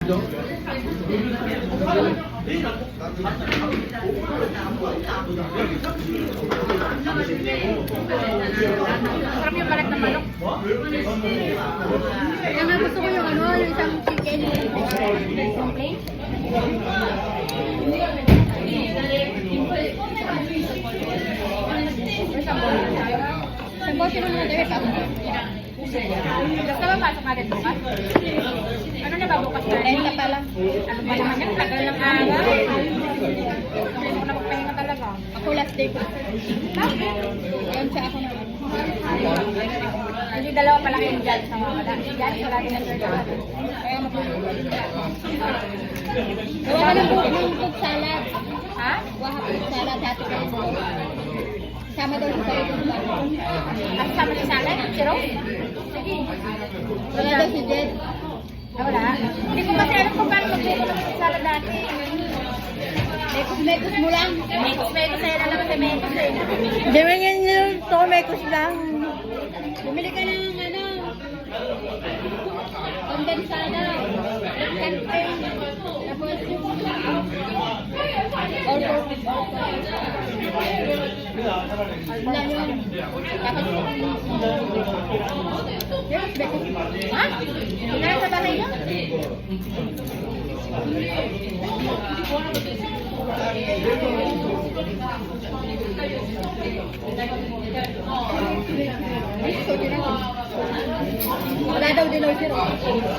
Sarap yung balat ng manok. Kaya nga gusto ko yung ano, yung isang chicken. Plain? Isang bote naman natin, tapos. Gusto ba pasok agad bukas? Ano na ba bukas na? Renta pa lang. Ano ba naman yan? Tagal ng araw. Hindi mo na magpahinga talaga. Ako last day ko. Bakit? Ayun sa ako naman. Hindi dalawa pala kayong judge na mawala. Judge, wala din ang judge. Kaya magluluto. Gawa ka ng fruit salad. Ha? Gawa ka fruit salad dati kayo. Sama daw sa sa'yo. At sama ni Salad? Si Rose? Sige. Wala daw si Jed. Wala. Hindi ko kasi alam kung paano magluto ng salad dati. Mekos mo lang. Mekos sa'yo na lang si Mekos eh. Hindi man yan yung tomekos lang. Bumili ka ng ano, kondensada, canteen, tapos wala yun. Tapos Ha? Hindi na sa bahay niya? wala daw din